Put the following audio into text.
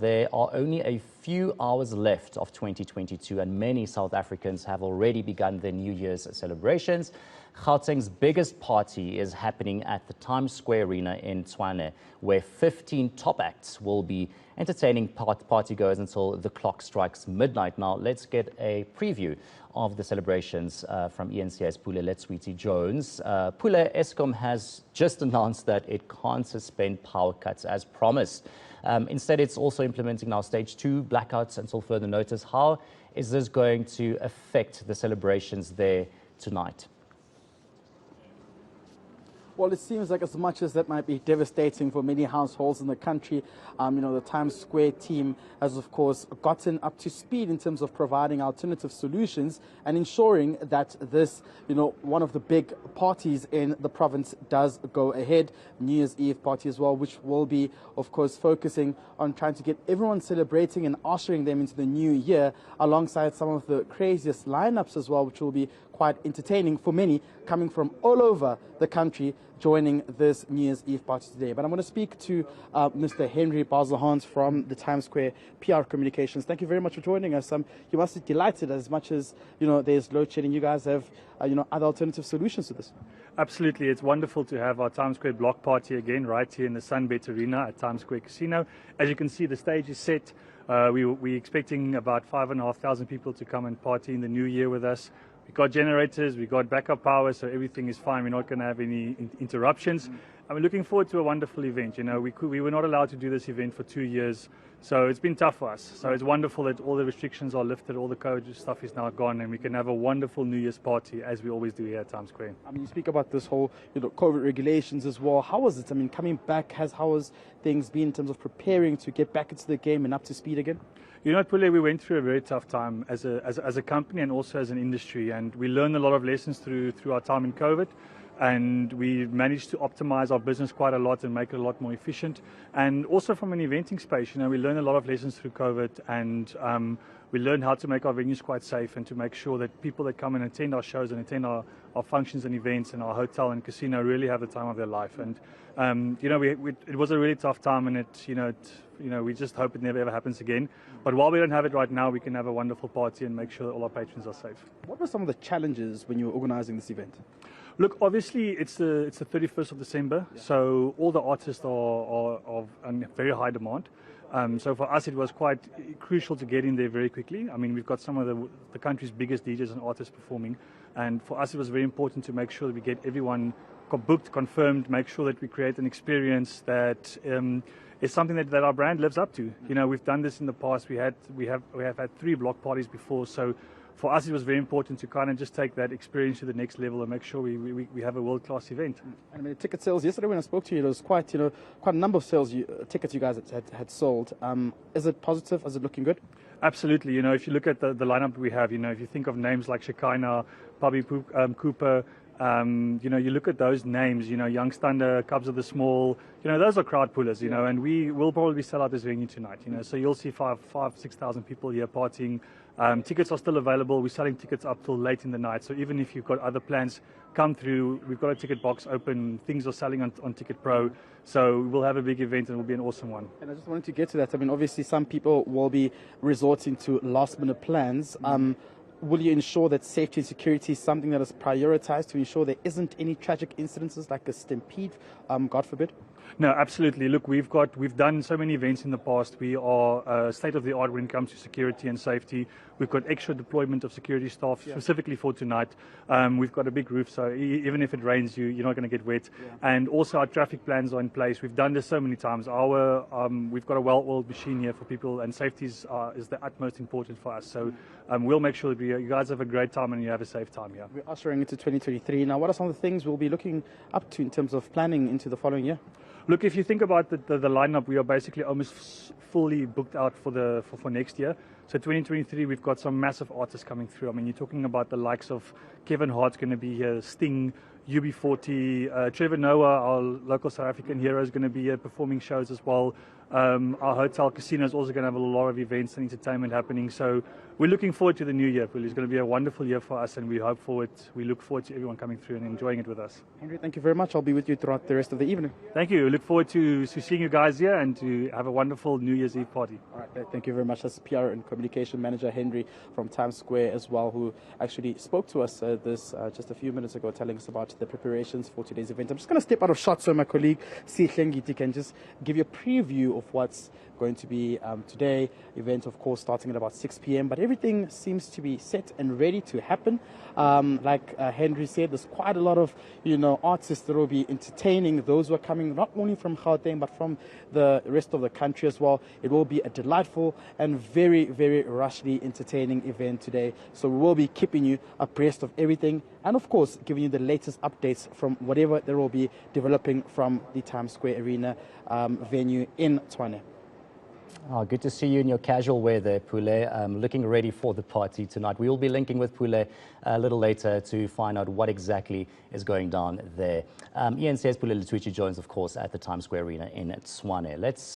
There are only a few hours left of 2022 and many South Africans have already begun their New Year's celebrations. Gauteng's biggest party is happening at the Times Square Arena in Tshwane, where 15 top acts will be entertaining party-goers until the clock strikes midnight. Now, let's get a preview of the celebrations from eNCA's Pule Letswiti-Jones. Pule, Eskom has just announced that it can't suspend power cuts as promised. Instead, it's also implementing now stage 2 blackouts until further notice. How is this going to affect the celebrations there tonight? Well, it seems like as much as that might be devastating for many households in the country, the Times Square team has, of course, gotten up to speed in terms of providing alternative solutions and ensuring that this, one of the big parties in the province does go ahead. New Year's Eve party as well, which will be, of course, focusing on trying to get everyone celebrating and ushering them into the new year, alongside some of the craziest lineups as well, which will be quite entertaining for many coming from all over the country joining this New Year's Eve party today. But I'm going to speak to Mr. Henry Baselhans from the Times Square PR Communications. Thank you very much for joining us. You must be delighted as much as, there's load shedding. You guys have, other alternative solutions to this. Absolutely. It's wonderful to have our Times Square block party again right here in the Sunbet Arena at Times Square Casino. As you can see, the stage is set. We're expecting about 5,500 people to come and party in the new year with us. We've got generators, we've got backup power, so everything is fine. We're not going to have any interruptions. And we're looking forward to a wonderful event. We were not allowed to do this event for 2 years, so it's been tough for us. So it's wonderful that all the restrictions are lifted, all the COVID stuff is now gone, and we can have a wonderful New Year's party, as we always do here at Times Square. You speak about this whole, COVID regulations as well. How was it? Coming back, how has things been in terms of preparing to get back into the game and up to speed again? Pule, we went through a very tough time as a company and also as an industry, and we learned a lot of lessons through our time in COVID, and we managed to optimize our business quite a lot and make it a lot more efficient. And also from an eventing space, we learned a lot of lessons through COVID, and we learned how to make our venues quite safe and to make sure that people that come and attend our shows and attend our functions and events in our hotel and casino really have the time of their life. And it was a really tough time, and we just hope it never ever happens again. But while we don't have it right now, we can have a wonderful party and make sure that all our patrons are safe. What were some of the challenges when you were organizing this event? Look, obviously it's the 31st of December, so all the artists are in very high demand. So for us, it was quite crucial to get in there very quickly. We've got some of the country's biggest DJs and artists performing, and for us, it was very important to make sure that we get everyone booked, confirmed, make sure that we create an experience that is something that our brand lives up to. We've done this in the past. We have had 3 block parties before, so for us, it was very important to kind of just take that experience to the next level and make sure we have a world-class event. And the ticket sales yesterday, when I spoke to you, there was quite a number of tickets you guys had sold. Is it positive? Is it looking good? Absolutely. If you look at the lineup we have, if you think of names like Shekinah, Bobby Cooper, you look at those names, Young Thunder, Cubs of the Small, those are crowd pullers, and we will probably sell out this venue tonight, so you'll see 6,000 people here partying. Tickets are still available. We're selling tickets up till late in the night, so even if you've got other plans, come through. We've got a ticket box open. Things are selling on Ticket Pro, so we'll have a big event and it will be an awesome one. And I just wanted to get to that. Obviously some people will be resorting to last-minute plans. Will you ensure that safety and security is something that is prioritized to ensure there isn't any tragic incidences like a stampede, God forbid? No, absolutely. Look, we've done so many events in the past. We are state of the art when it comes to security and safety. We've got extra deployment of security staff specifically for tonight. We've got a big roof, so even if it rains, you're not going to get wet. And also our traffic plans are in place. We've done this so many times. We've got a well-oiled machine here for people, and safety is the utmost important for us. So we'll make sure that you guys have a great time and you have a safe time here. We're ushering into 2023. Now, what are some of the things we'll be looking up to in terms of planning into the following year? Look, if you think about the lineup, we are basically almost fully booked out for next year. So 2023, we've got some massive artists coming through. You're talking about the likes of Kevin Hart's going to be here, Sting, UB40, Trevor Noah, our local South African hero, is going to be here performing shows as well. Our hotel casino is also going to have a lot of events and entertainment happening. So we're looking forward to the new year. It's going to be a wonderful year for us, and we look forward to everyone coming through and enjoying it with us. Henry, thank you very much. I'll be with you throughout the rest of the evening. Thank you. We look forward to seeing you guys here and to have a wonderful New Year's Eve party. All right, thank you very much. That's PR and Communication Manager Henry from Times Square as well, who actually spoke to us just a few minutes ago, telling us about the preparations for today's event. I'm just going to step out of shot so my colleague Sihlengiti can just give you a preview of what's going to be today. Event, of course, starting at about 6 p.m. But everything seems to be set and ready to happen. Like Henry said, there's quite a lot of artists that will be entertaining those who are coming not only from Gauteng but from the rest of the country as well. It will be a delightful and very, very rushly entertaining event today. So we will be keeping you abreast of everything, and of course giving you the latest updates from whatever there will be developing from the Times Square Arena venue in Tshwane. Oh, good to see you in your casual wear there, Pule. Looking ready for the party tonight. We will be linking with Pule a little later to find out what exactly is going down there. eNCA's Pule Letswiti-Jones, of course, at the Times Square Arena in Tshwane. Let's